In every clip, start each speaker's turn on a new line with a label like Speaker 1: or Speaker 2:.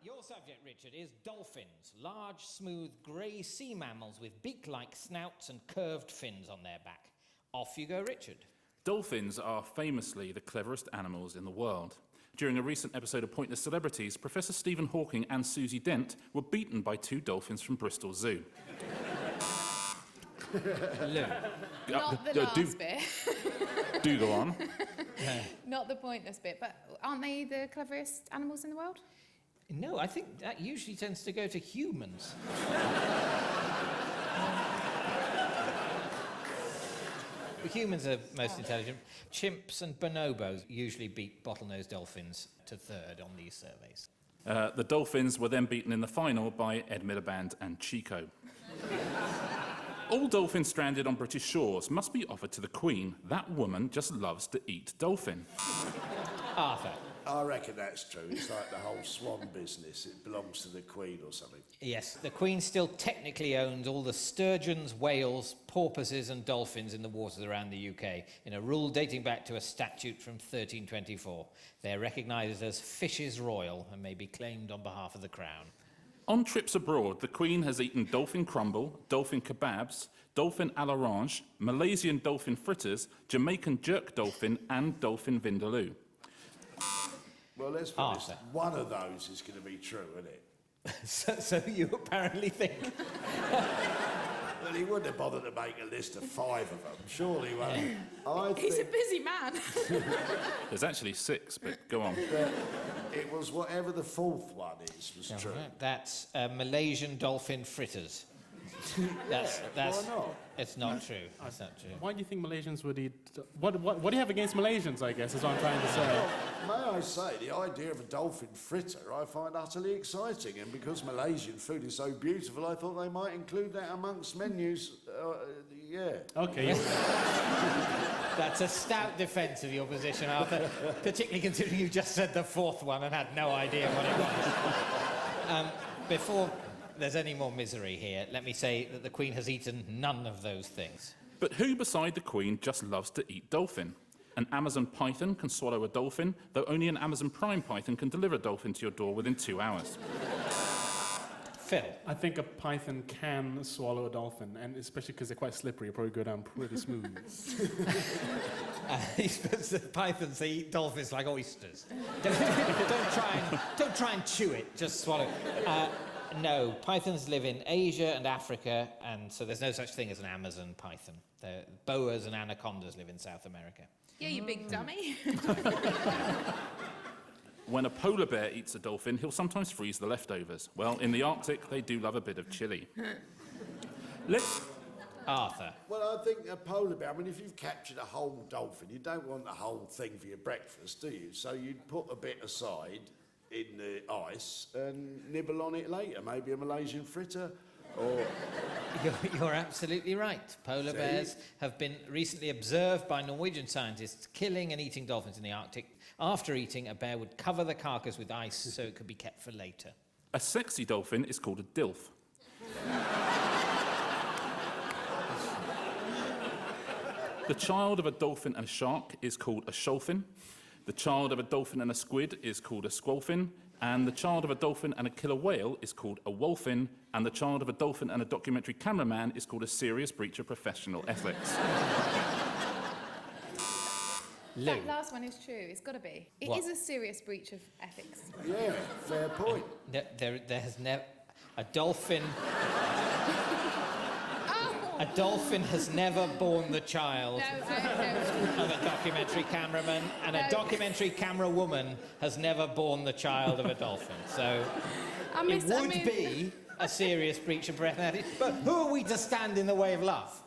Speaker 1: Your subject, Richard, is dolphins. Large, smooth, grey sea mammals with beak-like snouts and curved fins on their back. Off you go, Richard.
Speaker 2: Dolphins are famously the cleverest animals in the world. During a recent episode of Pointless Celebrities, Professor Stephen Hawking and Susie Dent were beaten by two dolphins from Bristol Zoo.
Speaker 3: Not the last bit.
Speaker 2: Do go on.
Speaker 3: Not the pointless bit, but aren't they the cleverest animals in the world?
Speaker 1: No, I think that usually tends to go to humans. The humans are most intelligent. Chimps and bonobos usually beat bottlenose dolphins to third on these surveys.
Speaker 2: The dolphins were then beaten in the final by Ed Miliband and Chico. All dolphins stranded on British shores must be offered to the Queen. That woman just loves to eat dolphin.
Speaker 1: Arthur.
Speaker 4: I reckon that's true. It's like the whole swan business. It belongs to the Queen or something.
Speaker 1: Yes, the Queen still technically owns all the sturgeons, whales, porpoises and dolphins in the waters around the UK, in a rule dating back to a statute from 1324. They're recognised as fishes royal and may be claimed on behalf of the Crown.
Speaker 2: On trips abroad, the Queen has eaten dolphin crumble, dolphin kebabs, dolphin à l'orange, Malaysian dolphin fritters, Jamaican jerk dolphin and dolphin vindaloo.
Speaker 4: Well, let's be honest, one of those is going to be true, isn't it?
Speaker 1: So you apparently think.
Speaker 4: Well, he wouldn't have bothered to make a list of 5 of them, surely, won't he?
Speaker 3: He's a busy man.
Speaker 2: There's actually 6, but go on.
Speaker 4: It was whatever the 4th one was true.
Speaker 1: Right. That's Malaysian dolphin fritters. That's
Speaker 4: Why not?
Speaker 1: It's not true. It's not true.
Speaker 5: Why do you think Malaysians would eat... What do you have against Malaysians, I guess, is what I'm trying to say.
Speaker 4: Well, may I say, the idea of a dolphin fritter I find utterly exciting, and because Malaysian food is so beautiful, I thought they might include that amongst menus. Yeah.
Speaker 5: Okay.
Speaker 1: That's a stout defence of your position, Arthur, particularly considering you just said the 4th one and had no idea what it was. Before there's any more misery here, let me say that the Queen has eaten none of those things.
Speaker 2: But who beside the Queen just loves to eat dolphin? An Amazon python can swallow a dolphin, though only an Amazon Prime python can deliver a dolphin to your door within 2 hours.
Speaker 1: Phil.
Speaker 5: I think a python can swallow a dolphin, and especially because they're quite slippery, it'll probably go down pretty smooth.
Speaker 1: The pythons, they eat dolphins like oysters. Don't try and chew it, just swallow it. No, pythons live in Asia and Africa, and so there's no such thing as an Amazon python. The boas and anacondas live in South America.
Speaker 3: Yeah, you big dummy.
Speaker 2: When a polar bear eats a dolphin, he'll sometimes freeze the leftovers. Well, in the Arctic, they do love a bit of chili.
Speaker 1: Arthur.
Speaker 4: Well, I think a polar bear, I mean, if you've captured a whole dolphin, you don't want the whole thing for your breakfast, do you? So you'd put a bit aside in the ice and nibble on it later, maybe a Malaysian fritter or...
Speaker 1: You're absolutely right. Polar bears have been recently observed by Norwegian scientists killing and eating dolphins in the Arctic. After eating, a bear would cover the carcass with ice so it could be kept for later.
Speaker 2: A sexy dolphin is called a dilf. The child of a dolphin and a shark is called a shoalfin. The child of a dolphin and a squid is called a squalfin, and the child of a dolphin and a killer whale is called a wolfin, and the child of a dolphin and a documentary cameraman is called a serious breach of professional ethics.
Speaker 3: That last one is true. It's got to be. It is a serious breach of ethics.
Speaker 4: Yeah, fair point.
Speaker 1: There has never... A dolphin has never borne the child of a documentary cameraman, and a documentary camera woman has never borne the child of a dolphin. So it would be a serious breach of ethics. But who are we to stand in the way of love?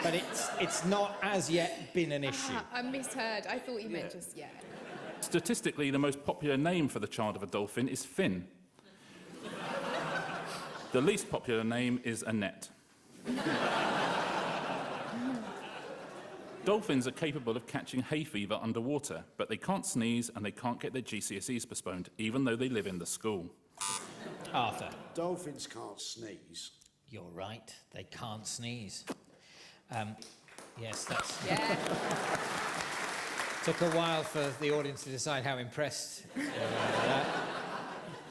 Speaker 1: But it's not as yet been an issue.
Speaker 3: I misheard. I thought you meant just
Speaker 2: Statistically, the most popular name for the child of a dolphin is Finn. The least popular name is Annette. Dolphins are capable of catching hay fever underwater, but they can't sneeze and they can't get their GCSEs postponed, even though they live in the school.
Speaker 1: Arthur.
Speaker 4: Dolphins can't sneeze.
Speaker 1: You're right, they can't sneeze. Yes, that's...
Speaker 3: Yeah.
Speaker 1: Took a while for the audience to decide how impressed they were with that.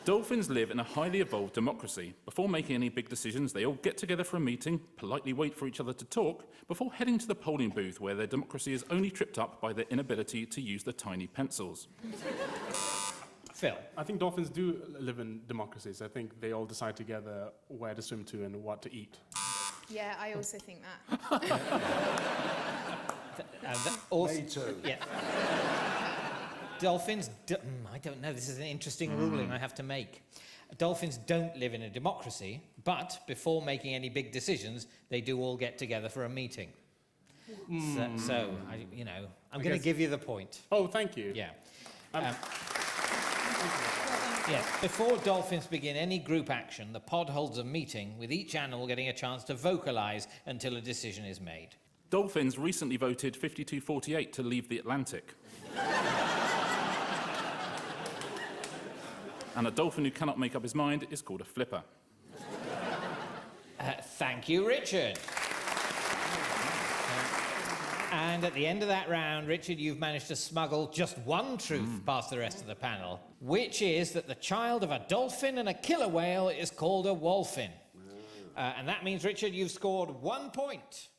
Speaker 2: Dolphins live in a highly evolved democracy. Before making any big decisions, they all get together for a meeting, politely wait for each other to talk, before heading to the polling booth where their democracy is only tripped up by their inability to use the tiny pencils.
Speaker 1: Phil.
Speaker 5: I think dolphins do live in democracies. I think they all decide together where to swim to and what to eat.
Speaker 3: Yeah, I also think that.
Speaker 4: Me too.
Speaker 1: Yeah. Dolphins, I don't know, this is an interesting ruling I have to make. Dolphins don't live in a democracy, but before making any big decisions, they do all get together for a meeting. So I'm going to give you the point.
Speaker 5: Oh, thank you.
Speaker 1: Yeah. Yes, before dolphins begin any group action, the pod holds a meeting with each animal getting a chance to vocalise until a decision is made.
Speaker 2: Dolphins recently voted 52-48 to leave the Atlantic. And a dolphin who cannot make up his mind is called a flipper.
Speaker 1: Thank you, Richard. And at the end of that round, Richard, you've managed to smuggle just one truth past the rest of the panel, which is that the child of a dolphin and a killer whale is called a wolphin. And that means, Richard, you've scored 1 point.